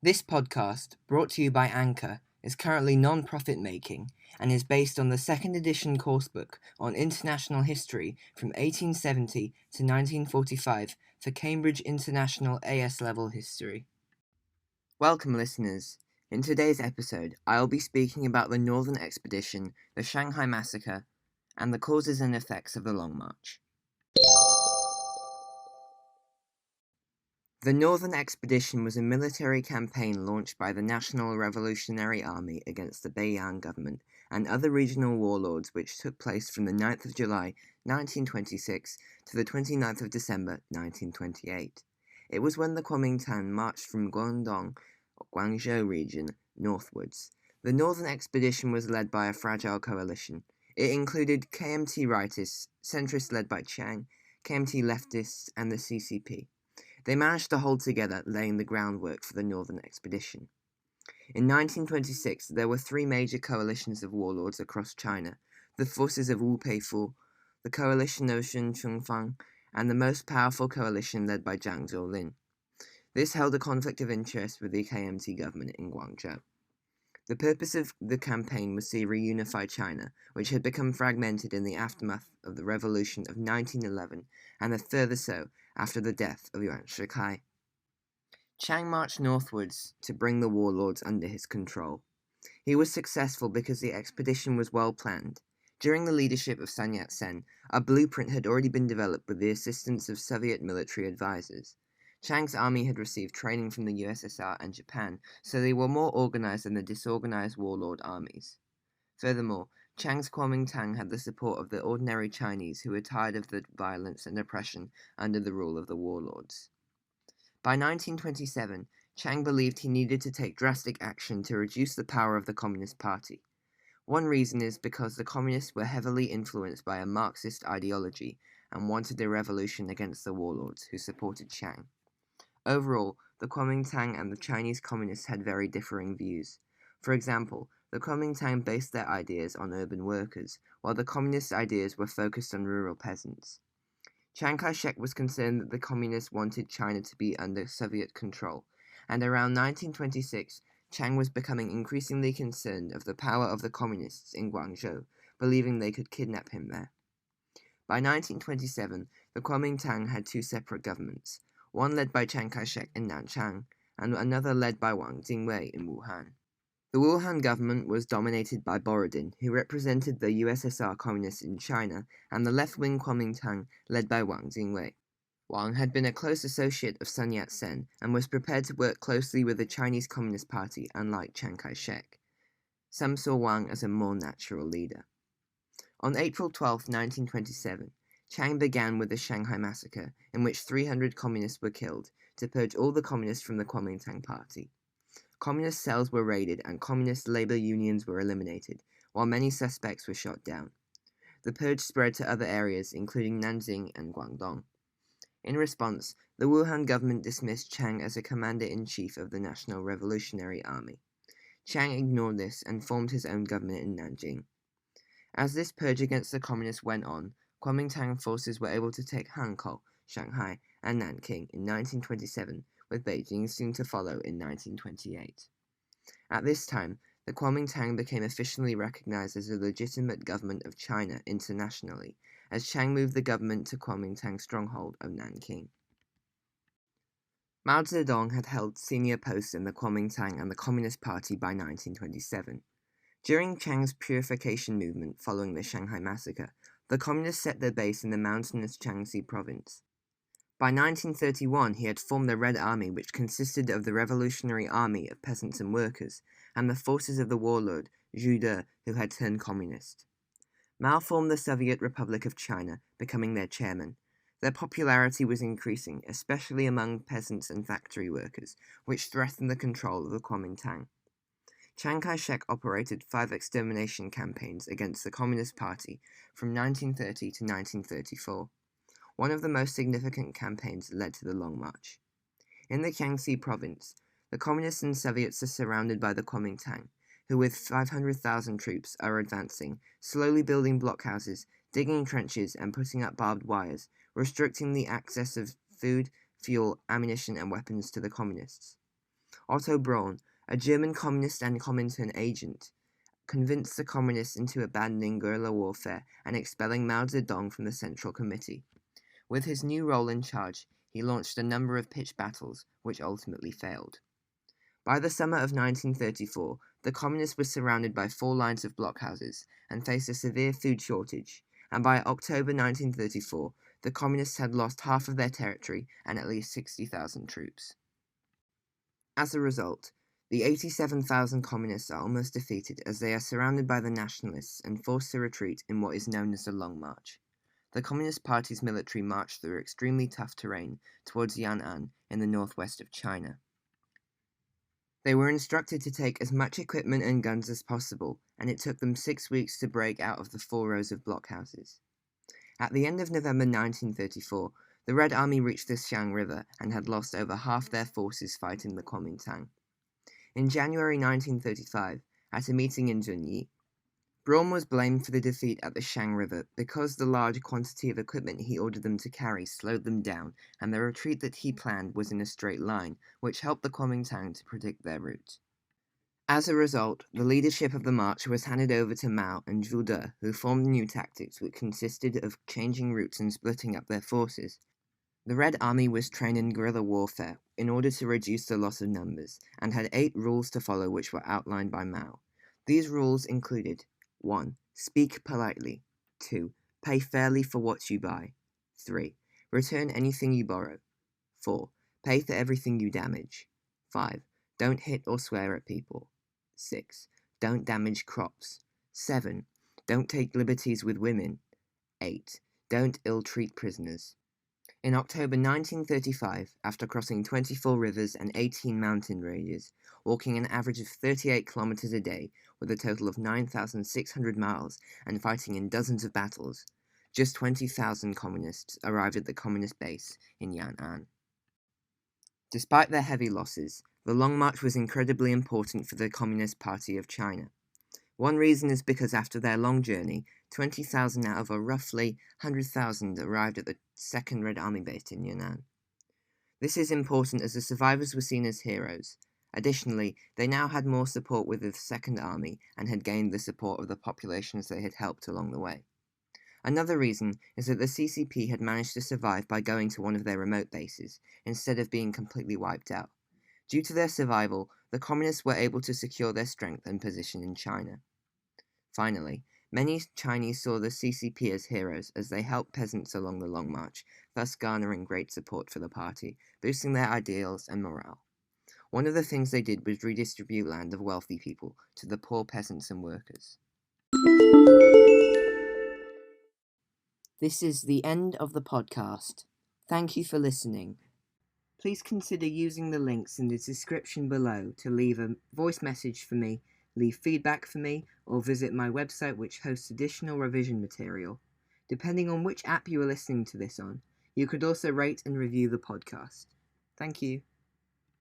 This podcast, brought to you by Anchor, is currently non-profit making and is based on the second edition coursebook on international history from 1870 to 1945 for Cambridge International AS Level History. Welcome, listeners. In today's episode, I'll be speaking about the Northern Expedition, the Shanghai Massacre, and the causes and effects of the Long March. The Northern Expedition was a military campaign launched by the National Revolutionary Army against the Beiyang government and other regional warlords, which took place from the 9th of July 1926 to the 29th of December 1928. It was when the Kuomintang marched from Guangdong, Guangzhou region, northwards. The Northern Expedition was led by a fragile coalition. It included KMT rightists, centrists led by Chiang, KMT leftists, and the CCP. They managed to hold together, laying the groundwork for the Northern Expedition. In 1926, there were three major coalitions of warlords across China: the forces of Wu Peifu, the coalition of Sun Chongfang, and the most powerful coalition led by Zhang Zhuolin. This held a conflict of interest with the KMT government in Guangzhou. The purpose of the campaign was to reunify China, which had become fragmented in the aftermath of the Revolution of 1911, and further so after the death of Yuan Shikai. Chiang marched northwards to bring the warlords under his control. He was successful because the expedition was well planned. During the leadership of Sun Yat-sen, a blueprint had already been developed with the assistance of Soviet military advisors. Chiang's army had received training from the USSR and Japan, so they were more organized than the disorganized warlord armies. Furthermore, Chiang's Kuomintang had the support of the ordinary Chinese who were tired of the violence and oppression under the rule of the warlords. By 1927, Chiang believed he needed to take drastic action to reduce the power of the Communist Party. One reason is because the Communists were heavily influenced by a Marxist ideology and wanted a revolution against the warlords who supported Chiang. Overall, the Kuomintang and the Chinese Communists had very differing views. For example, the Kuomintang based their ideas on urban workers, while the Communist ideas were focused on rural peasants. Chiang Kai-shek was concerned that the Communists wanted China to be under Soviet control, and around 1926, Chiang was becoming increasingly concerned of the power of the Communists in Guangzhou, believing they could kidnap him there. By 1927, the Kuomintang had two separate governments, one led by Chiang Kai-shek in Nanchang, and another led by Wang Jingwei in Wuhan. The Wuhan government was dominated by Borodin, who represented the USSR Communists in China, and the left-wing Kuomintang led by Wang Jingwei. Wang had been a close associate of Sun Yat-sen and was prepared to work closely with the Chinese Communist Party, unlike Chiang Kai-shek. Some saw Wang as a more natural leader. On April 12, 1927, Chiang began with the Shanghai Massacre, in which 300 communists were killed, to purge all the communists from the Kuomintang Party. Communist cells were raided and communist labor unions were eliminated, while many suspects were shot down. The purge spread to other areas, including Nanjing and Guangdong. In response, the Wuhan government dismissed Chiang as a commander-in-chief of the National Revolutionary Army. Chiang ignored this and formed his own government in Nanjing. As this purge against the communists went on, Kuomintang forces were able to take Hankou, Shanghai, and Nanking in 1927, with Beijing soon to follow in 1928. At this time, the Kuomintang became officially recognized as a legitimate government of China internationally, as Chiang moved the government to Kuomintang's stronghold of Nanking. Mao Zedong had held senior posts in the Kuomintang and the Communist Party by 1927. During Chiang's purification movement following the Shanghai Massacre, the Communists set their base in the mountainous Jiangxi province. By 1931, he had formed the Red Army, which consisted of the Revolutionary Army of peasants and workers, and the forces of the warlord, Zhu De, who had turned communist. Mao formed the Soviet Republic of China, becoming their chairman. Their popularity was increasing, especially among peasants and factory workers, which threatened the control of the Kuomintang. Chiang Kai-shek operated 5 extermination campaigns against the Communist Party from 1930 to 1934. One of the most significant campaigns led to the Long March. In the Jiangxi province, the Communists and Soviets are surrounded by the Kuomintang, who with 500,000 troops are advancing, slowly building blockhouses, digging trenches, and putting up barbed wires, restricting the access of food, fuel, ammunition, and weapons to the Communists. Otto Braun, a German communist and Kuomintang agent, convinced the communists into abandoning guerrilla warfare and expelling Mao Zedong from the Central Committee. With his new role in charge, he launched a number of pitched battles, which ultimately failed. By the summer of 1934, the communists were surrounded by 4 lines of blockhouses and faced a severe food shortage, and by October 1934, the communists had lost half of their territory and at least 60,000 troops. As a result, the 87,000 communists are almost defeated as they are surrounded by the nationalists and forced to retreat in what is known as the Long March. The Communist Party's military marched through extremely tough terrain towards Yan'an in the northwest of China. They were instructed to take as much equipment and guns as possible, and it took them 6 weeks to break out of the 4 rows of blockhouses. At the end of November 1934, the Red Army reached the Chiang River and had lost over half their forces fighting the Kuomintang. In January 1935, at a meeting in Zunyi, Braun was blamed for the defeat at the Chiang River because the large quantity of equipment he ordered them to carry slowed them down, and the retreat that he planned was in a straight line, which helped the Kuomintang to predict their route. As a result, the leadership of the march was handed over to Mao and Zhu De, who formed new tactics which consisted of changing routes and splitting up their forces. The Red Army was trained in guerrilla warfare in order to reduce the loss of numbers, and had 8 rules to follow which were outlined by Mao. These rules included 1. Speak politely. 2. Pay fairly for what you buy. 3. Return anything you borrow. 4. Pay for everything you damage. 5. Don't hit or swear at people. 6. Don't damage crops. 7. Don't take liberties with women. 8. Don't ill-treat prisoners. In October 1935, after crossing 24 rivers and 18 mountain ranges, walking an average of 38 kilometers a day, with a total of 9,600 miles, and fighting in dozens of battles, just 20,000 communists arrived at the communist base in Yan'an. Despite their heavy losses, the Long March was incredibly important for the Communist Party of China. One reason is because after their long journey, 20,000 out of a roughly 100,000 arrived at the Second Red Army base in Yan'an. This is important as the survivors were seen as heroes. Additionally, they now had more support with the Second Army and had gained the support of the populations they had helped along the way. Another reason is that the CCP had managed to survive by going to one of their remote bases, instead of being completely wiped out. Due to their survival, the communists were able to secure their strength and position in China. Finally, many Chinese saw the CCP as heroes as they helped peasants along the Long March, thus garnering great support for the party, boosting their ideals and morale. One of the things they did was redistribute land of wealthy people to the poor peasants and workers. This is the end of the podcast. Thank you for listening. Please consider using the links in the description below to leave a voice message for me, leave feedback for me, or visit my website which hosts additional revision material. Depending on which app you are listening to this on, you could also rate and review the podcast. Thank you.